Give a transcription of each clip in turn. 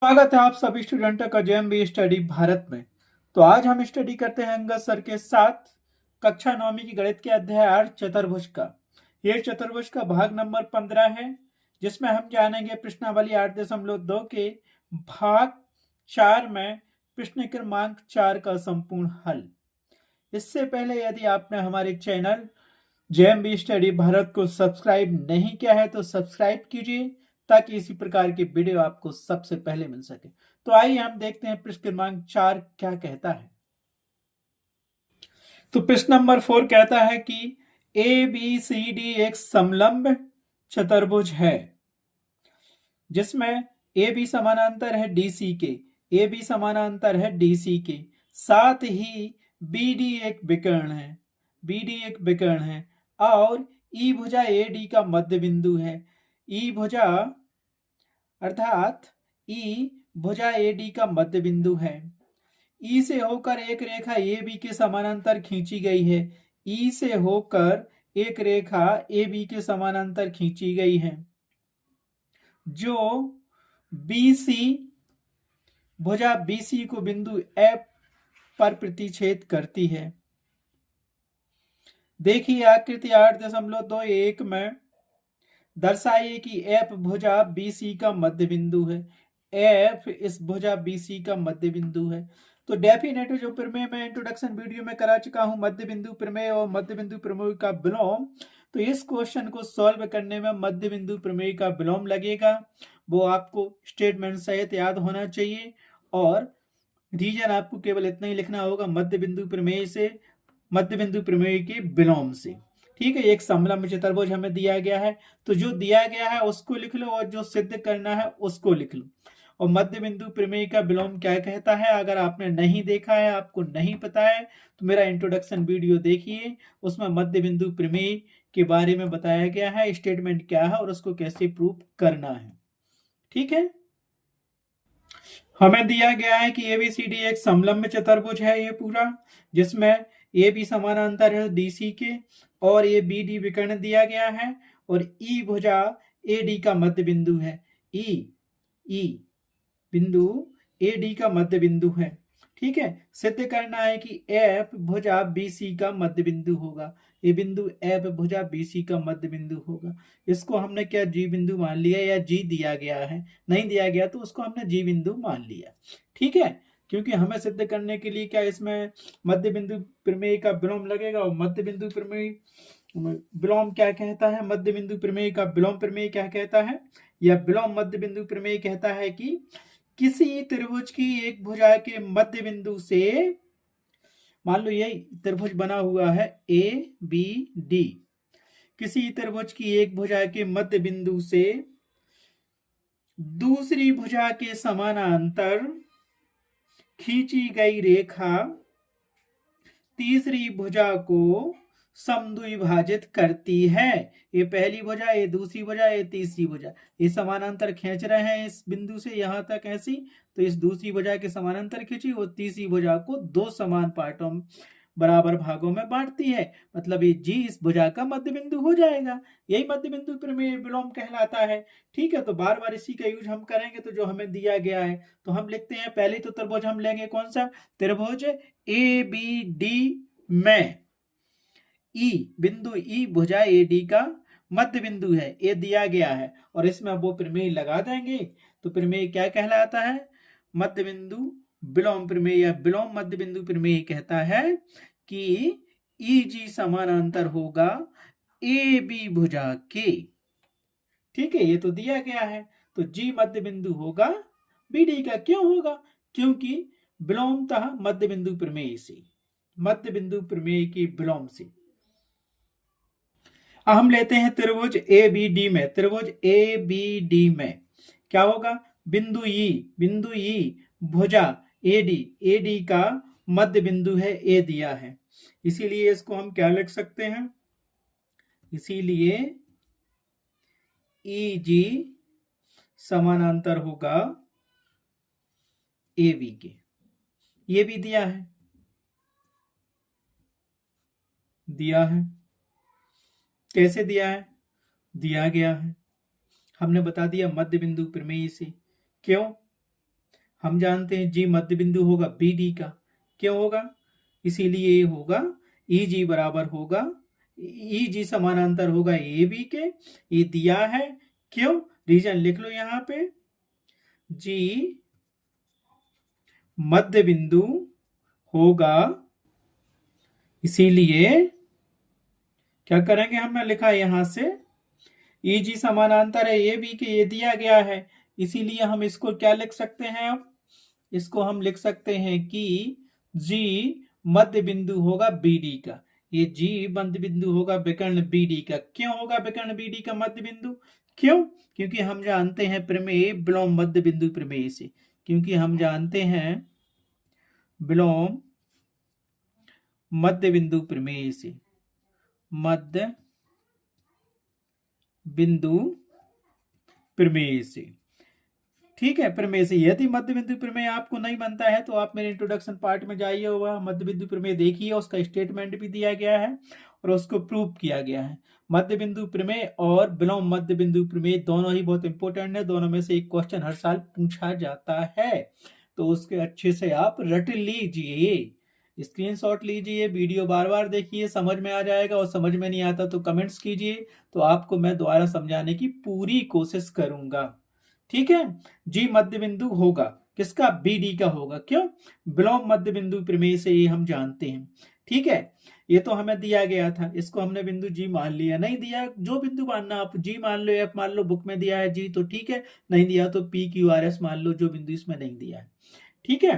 स्वागत है आप सभी स्टूडेंटों का जेएमबी स्टडी भारत में। तो आज हम स्टडी करते हैं अंगद सर के साथ कक्षा 9वीं की गणित के अध्याय 8 चतुर्भुज का। ये चतुर्भुज का भाग नंबर 15 है, जिसमें हम जानेंगे प्रश्नावली 8.2 के भाग 4 में प्रश्न क्रमांक 4 का संपूर्ण हल। इससे पहले यदि आपने हमारे चैनल जेएमबी स्टडी भारत को सब्सक्राइब नहीं किया है तो सब्सक्राइब कीजिए, ताकि इसी प्रकार की वीडियो आपको सबसे पहले मिल सके। तो आइए हम देखते हैं प्रश्न क्रमांक 4 क्या कहता है। तो प्रश्न नंबर 4 कहता है कि ए बी सी डी एक समलंब चतुर्भुज है, जिसमें ए बी समानांतर है डी सी के, ए बी समानांतर है डी सी के, साथ ही बी डी एक विकर्ण है, बी डी एक विकर्ण है और ई भुजा ए डी का मध्य बिंदु है। ई भुजा अर्थात ई भुजा ए डी का मध्य बिंदु है। ई से होकर एक रेखा ए बी के समानांतर खींची गई है। ई से होकर एक रेखा ए बी के समानांतर खींची गई है, जो बी सी भुजा बी सी को बिंदु एफ पर प्रतिच्छेद करती है। देखिए आकृति 8.21 में दर्शाइए कि एफ भुजा बी सी का मध्य बिंदु है। एफ इस भुजा बी सी का मध्य बिंदु है। तो डेफिनेटली जो प्रमेय मैं इंट्रोडक्शन वीडियो में करा चुका हूं, मध्य बिंदु प्रमेय और मध्य बिंदु प्रमेय का विलोम, तो इस क्वेश्चन को सॉल्व करने में मध्य बिंदु प्रमेय का विलोम लगेगा। वो आपको स्टेटमेंट सहित याद होना चाहिए और रीजन आपको केवल इतना ही लिखना होगा, मध्य बिंदु प्रमेय से, मध्य बिंदु प्रमेय के विलोम से। ठीक है, एक समलंब चतुर्भुज हमें दिया गया है, तो जो दिया गया है उसको लिख लो और जो सिद्ध करना है उसको लिख लो। और मध्य बिंदु प्रमेय का विलोम क्या कहता है, अगर आपने नहीं देखा है, आपको नहीं पता है, तो मेरा इंट्रोडक्शन वीडियो देखिए, उसमें मध्य बिंदु प्रमेय के बारे में बताया गया है, स्टेटमेंट क्या है और उसको कैसे प्रूव करना है। ठीक है, हमें दिया गया है कि एबीसीडी एक समलंब चतुर्भुज है ये पूरा, जिसमें ए बी समानांतर है डी सी के और ये बी डी विकर्ण दिया गया है और ई भुजा ए डी का मध्य बिंदु है। ई बिंदु ए डी का मध्य बिंदु है। ठीक है, सिद्ध करना है कि एफ भुजा बी सी का मध्य बिंदु होगा। ये बिंदु एफ भुजा बी सी का मध्य बिंदु होगा। इसको हमने क्या जी बिंदु मान लिया, या जी दिया गया है, नहीं दिया गया तो उसको हमने जी बिंदु मान लिया। ठीक है, क्योंकि हमें सिद्ध करने के लिए क्या इसमें मध्य बिंदु प्रमेय का विलोम लगेगा, और मध्य बिंदु प्रमेय विलोम क्या कहता है, मध्य बिंदु प्रमेय का विलोम प्रमेय क्या कहता है, या विलोम मध्य बिंदु प्रमेय कहता है कि किसी त्रिभुज की एक भुजा के मध्य बिंदु से, मान लो ये त्रिभुज बना हुआ है ए बी डी, किसी त्रिभुज की एक भुजा के मध्य बिंदु से दूसरी भुजा के समानांतर खींची गई रेखा तीसरी भुजा को समद्विभाजित करती है। ये पहली भुजा, ये दूसरी भुजा, ये तीसरी भुजा, ये समानांतर खींच रहे हैं इस बिंदु से यहां तक ऐसी, तो इस दूसरी भुजा के समानांतर खींची और तीसरी भुजा को दो समान पार्टों बराबर भागों में बांटती है, मतलब ये जी इस भुजा का मध्य बिंदु हो जाएगा। यही मध्य बिंदु प्रमेय विलोम कहलाता है। ठीक है, तो बार बार इसी का यूज हम करेंगे। तो जो हमें दिया गया है तो हम लिखते हैं, पहले तो त्रिभुज हम लेंगे कौन सा, त्रिभुज ए बी डी में ई बिंदु, ई भुजा ए डी का मध्य बिंदु है, ये दिया गया है और इसमें वो प्रमेय लगा देंगे। तो प्रमेय क्या कहलाता है, मध्य बिंदु विलोम प्रमेय या विलोम मध्य बिंदु प्रमेय कहता है कि ई जी समानांतर होगा ए बी भुजा के। ठीक है, ये तो दिया गया है, तो जी मध्य बिंदु होगा बी डी का। क्यों होगा, क्योंकि विलोमतः मध्य बिंदु प्रमेय से, मध्य बिंदु प्रमेय के विलोम से। हम लेते हैं त्रिभुज ए बी डी में, त्रिभुज ए बी डी में क्या होगा, बिंदु ई भुजा ए डी का मध्य बिंदु है, ए दिया है, इसीलिए इसको हम क्या लिख सकते हैं, इसीलिए ई जी समानांतर होगा ए बी के। ये भी दिया है, कैसे दिया है, दिया गया है, हमने बता दिया मध्य बिंदु प्रमेय से। क्यों, हम जानते हैं जी मध्य बिंदु होगा बी डी का, क्यों होगा, इसीलिए ये होगा ई जी बराबर होगा, ई जी समानांतर होगा ए बी के, ये दिया है, क्यों, रीजन लिख लो यहाँ पे, जी मध्य बिंदु होगा, इसीलिए क्या करेंगे, हमने लिखा यहां से ई जी समानांतर है ए बी के, ये दिया गया है, इसीलिए हम इसको क्या लिख सकते हैं, अब इसको हम लिख सकते हैं कि जी मध्य बिंदु होगा बी डी का, ये जी मध्य बिंदु होगा विकर्ण बी डी का, क्यों होगा विकर्ण बी डी का मध्य बिंदु, क्यों, क्योंकि हम जानते हैं प्रमेय विलोम मध्य बिंदु प्रमेय से, क्योंकि हम जानते हैं विलोम मध्य बिंदु प्रमेय से, मध्य बिंदु प्रमेय से, ठीक है, प्रमेय से। यदि मध्य बिंदु प्रमेय आपको नहीं बनता है तो आप मेरे इंट्रोडक्शन पार्ट में जाइए, वह मध्य बिंदु प्रमेय देखिए, उसका स्टेटमेंट भी दिया गया है और उसको प्रूव किया गया है। मध्य बिंदु प्रमेय और विलोम मध्य बिंदु प्रमेय दोनों ही बहुत इंपॉर्टेंट है, दोनों में से एक क्वेश्चन हर साल पूछा जाता है, तो उसके अच्छे से आप रट लीजिए, स्क्रीनशॉट लीजिए, वीडियो बार बार देखिए, समझ में आ जाएगा, और समझ में नहीं आता तो कमेंट्स कीजिए, तो आपको मैं दोबारा समझाने की पूरी कोशिश करूंगा, ठीक है। जी मध्य बिंदु होगा किसका, बी डी का होगा, क्यों, विलोम मध्य बिंदु प्रमेय से ये हम जानते हैं, ठीक है। ये तो हमें दिया गया था, इसको हमने बिंदु जी मान लिया, नहीं दिया जो बिंदु मानना आप जी मान लो, एफ मान लो, बुक में दिया है जी तो ठीक है, नहीं दिया तो पी क्यू आर एस मान लो, जो बिंदु इसमें नहीं दिया है, ठीक है।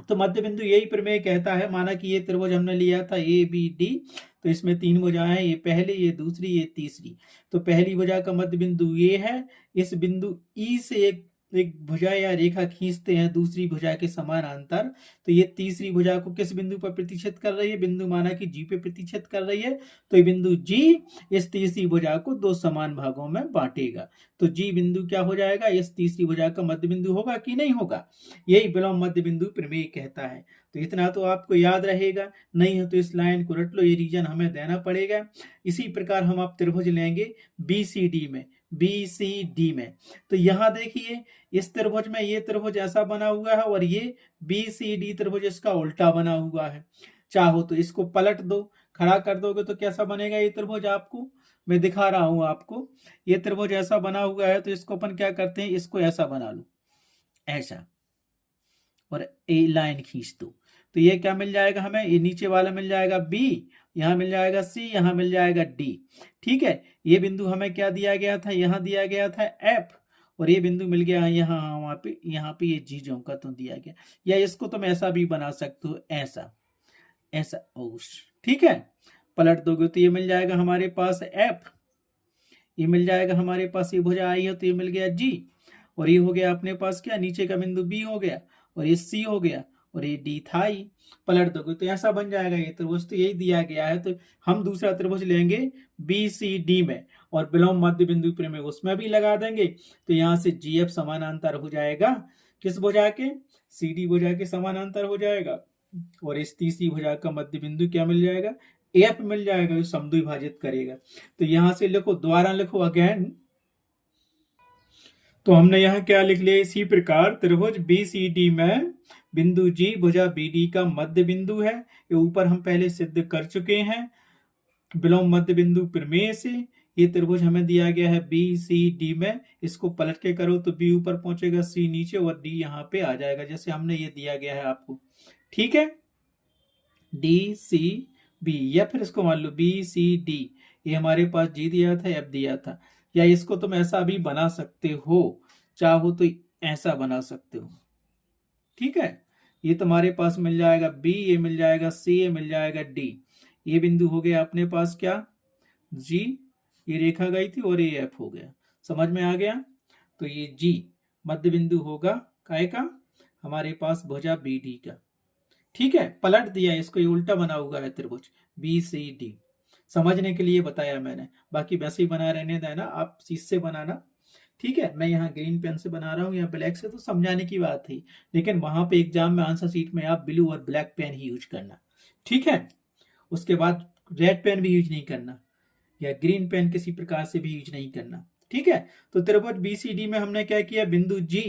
तो मध्य बिंदु यही प्रमेय कहता है, माना कि ये त्रिभुज हमने लिया था ए बी डी, तो इसमें तीन भुजाएं हैं, ये पहली, ये दूसरी, ये तीसरी, तो पहली भुजा का मध्य बिंदु ये है, इस बिंदु ई से एक भुजा या रेखा खींचते हैं दूसरी भुजा के समानांतर, तो ये तीसरी भुजा को किस बिंदु पर प्रतिच्छेद कर रही है, बिंदु माना कि जी पे प्रतिच्छेद कर रही है, तो ये बिंदु जी इस तीसरी भुजा को दो समान भागों में बांटेगा, तो जी बिंदु क्या हो जाएगा, इस तीसरी भुजा का मध्य बिंदु होगा कि नहीं होगा, यही विलोम मध्य बिंदु प्रमेय कहता है। तो इतना तो आपको याद रहेगा, नहीं है तो इस लाइन को रट लो, ये रीजन हमें देना पड़ेगा। इसी प्रकार हम आप त्रिभुज लेंगे बी सी डी में, बी सी डी में, तो यहाँ देखिए इस त्रिभुज में ये त्रिभुज ऐसा बना हुआ है और ये बी सी डी त्रिभुज इसका उल्टा बना हुआ है, चाहो तो इसको पलट दो, खड़ा कर दोगे तो कैसा बनेगा ये त्रिभुज, आपको मैं दिखा रहा हूं आपको, ये त्रिभुज ऐसा बना हुआ है, तो इसको अपन क्या करते हैं, इसको ऐसा बना लो, ऐसा, और ए लाइन खींच दो, तो ये क्या मिल जाएगा हमें, ये नीचे वाला मिल जाएगा बी, यहाँ मिल जाएगा सी, यहाँ मिल जाएगा डी, ठीक है। ये बिंदु हमें क्या दिया गया था, यहाँ दिया गया था एफ, और ये बिंदु मिल गया यहाँ, यहाँ पे ये जी जो का तो दिया गया, या इसको तुम ऐसा भी बना सकते हो, ऐसा ऐसा ओश, ठीक है, पलट दोगे तो ये मिल जाएगा हमारे पास एफ, ये मिल जाएगा हमारे पास, ये भुजा आई है तो ये मिल गया जी, और ये हो गया अपने पास क्या, नीचे का बिंदु बी हो गया, और ये सी हो गया, और ये डी था ही, पलट दोगे तो ऐसा बन जाएगा ये त्रिभुज, तो यही दिया गया है। तो हम दूसरा त्रिभुज लेंगे बी सी डी में, और विलोम मध्य बिंदु प्रमेय उसमें भी लगा देंगे, तो यहाँ से जी एफ समानांतर हो जाएगा किस भुजा के, सी डी भुजा के समानांतर हो जाएगा, और इस तीसरी भुजा का मध्य बिंदु क्या मिल जाएगा, एफ मिल जाएगा, जो समद्विभाजित करेगा। तो यहां से लिखो, दोबारा लिखो अगेन, तो हमने यहाँ क्या लिख लिया, इसी प्रकार त्रिभुज बी सी डी में बिंदु जी भुजा बी डी का मध्य बिंदु है, ये ऊपर हम पहले सिद्ध कर चुके हैं विलोम मध्य बिंदु प्रमेय से। ये त्रिभुज हमें दिया गया है बी सी डी में, इसको पलट के करो तो बी ऊपर पहुंचेगा, सी नीचे, और डी यहाँ पे आ जाएगा, जैसे हमने ये दिया गया है आपको, ठीक है, डी सी बी, या फिर इसको मान लो बी सी डी, ये हमारे पास जी दिया था, एफ दिया था, या इसको तुम ऐसा भी बना सकते हो, चाहो तो ऐसा बना सकते हो, ठीक है। ये तुम्हारे पास मिल जाएगा बी, ये मिल जाएगा सी, ये मिल जाएगा डी, ये बिंदु हो गया अपने पास क्या, जी, ये रेखा गई थी, और ये एफ हो गया, समझ में आ गया। तो ये जी मध्य बिंदु होगा काय का, हमारे पास भुजा बी डी का, ठीक है, पलट दिया इसको, ये उल्टा बना हुआ है त्रिभुज बी सी डी, समझने के लिए बताया मैंने, बाकी वैसे ही बना रहने देना, आप शीट से बनाना, ठीक है। मैं यहाँ ग्रीन पेन से बना रहा हूँ, यहाँ ब्लैक से, तो समझाने की बात थी, लेकिन वहां पे एग्जाम में आंसर शीट में आप ब्लू और ब्लैक पेन ही यूज करना, ठीक है, उसके बाद रेड पेन भी यूज नहीं करना, या ग्रीन पेन किसी प्रकार से भी यूज नहीं करना, ठीक है। तो त्रिभुज बी सी डी में हमने क्या किया, बिंदु जी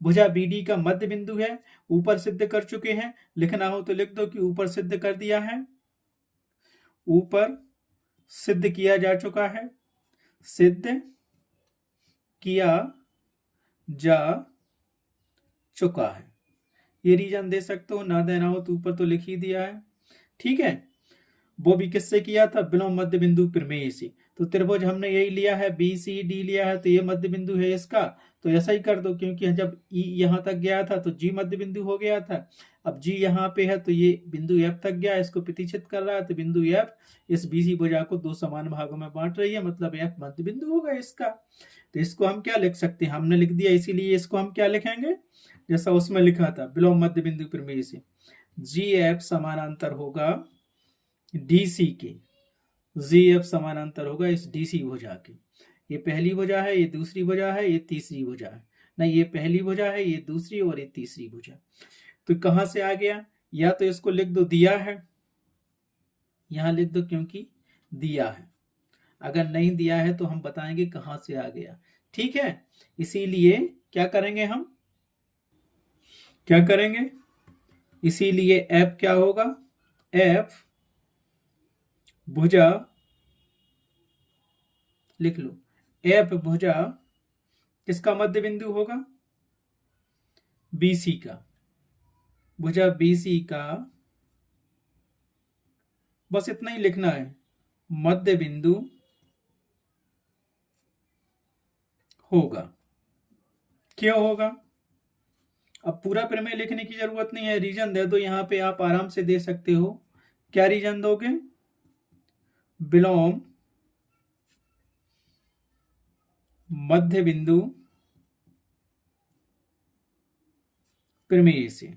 भुजा BD का मध्य बिंदु है, ऊपर सिद्ध कर चुके हैं। लिखना हो तो लिख दो कि ऊपर सिद्ध कर दिया है, ऊपर सिद्ध किया जा चुका है, सिद्ध किया जा चुका है। ये रीजन दे सकते हो, ना देना हो तो ऊपर तो लिख ही दिया है। ठीक है, वो भी किससे किया था? विलोम मध्य बिंदु प्रमेय से। तो त्रिभुज हमने यही लिया है, BCD लिया है, तो ये मध्य बिंदु है इसका, तो ऐसा ही कर दो, क्योंकि जब E यहां तक गया था तो G मध्य बिंदु हो गया था। अब G यहाँ पे है तो ये बिंदु F तक गया, इसको प्रतिच्छेद कर रहा है, तो बिंदु F इस BC भुजा को दो समान भागों में बांट रही है, मतलब F मध्य बिंदु होगा इसका। तो इसको हम क्या लिख सकते हैं? हमने लिख दिया, इसीलिए इसको हम क्या लिखेंगे? जैसा उसमें लिखा था विलोम मध्य बिंदु प्रमेय से, GF समानांतर होगा DC के, GF समानांतर होगा इस DC भुजा के। ये पहली भुजा है, ये दूसरी भुजा है, ये तीसरी भुजा है। नहीं, ये पहली भुजा है, ये दूसरी और ये तीसरी भुजा। तो कहां से आ गया? या तो इसको लिख दो दिया है, यहां लिख दो क्योंकि दिया है। अगर नहीं दिया है तो हम बताएंगे कहां से आ गया। ठीक है, इसीलिए क्या करेंगे हम? क्या करेंगे? इसीलिए F क्या होगा? F भुजा लिख लो, F भुजा किसका मध्य बिंदु होगा? BC का, भुजा BC का, बस इतना ही लिखना है, मध्य बिंदु होगा। क्यों होगा? अब पूरा प्रमेय लिखने की जरूरत नहीं है, रीजन दे दो, यहां पे आप आराम से दे सकते हो। क्या रीजन दोगे? विलोम मध्य बिंदु प्रमेय से।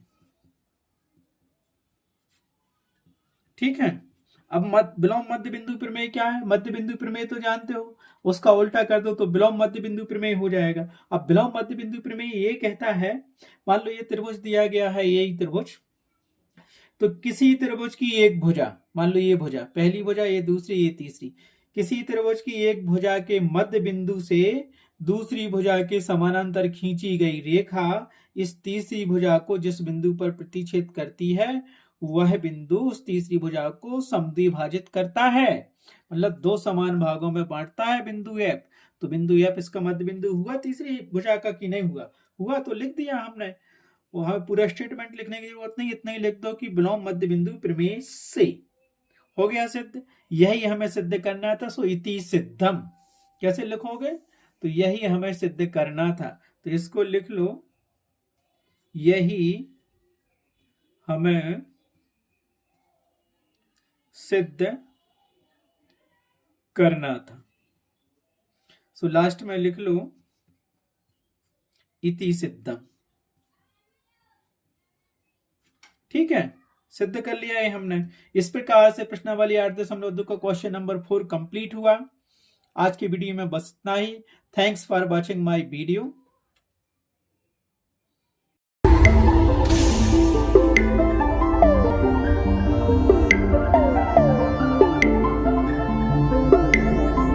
ठीक है, अब विलोम मध्य बिंदु प्रमेय क्या है? मध्य बिंदु प्रमेय तो जानते हो, उसका उल्टा कर दो तो विलोम मध्य बिंदु प्रमेय हो जाएगा। अब विलोम मध्य बिंदु प्रमेय ये कहता है, मान लो ये त्रिभुज दिया गया है, यही त्रिभुज, तो किसी त्रिभुज की एक भुजा, मान लो ये भुजा, पहली भुजा, ये दूसरी, ये तीसरी, किसी त्रिभुज की एक भुजा के मध्य बिंदु से दूसरी भुजा के समानांतर खींची गई रेखा इस तीसरी भुजा को जिस बिंदु पर प्रतिच्छेद करती है, वह बिंदु उस तीसरी भुजा को समद्विभाजित करता है, मतलब दो समान भागों में बांटता है बिंदु F। तो बिंदु F इसका मध्य बिंदु हुआ तीसरी भुजा का कि नहीं हुआ? हुआ, तो लिख दिया हमने। वहां पूरा स्टेटमेंट लिखने की जरूरत नहीं, इतना ही लिख दो कि विलोम मध्य बिंदु प्रमेय से। हो गया सिद्ध। यही हमें सिद्ध करना था, सो इति सिद्धम। कैसे लिखोगे? तो यही हमें सिद्ध करना था, तो इसको लिख लो, यही हमें सिद्ध करना था। सो लास्ट में लिख लो इति सिद्धम। ठीक है, सिद्ध कर लिया है हमने। इस प्रकार से प्रश्नावली 8.2 का क्वेश्चन नंबर 4 कंप्लीट हुआ। आज की वीडियो में बस इतना ही। Thanks for watching my video.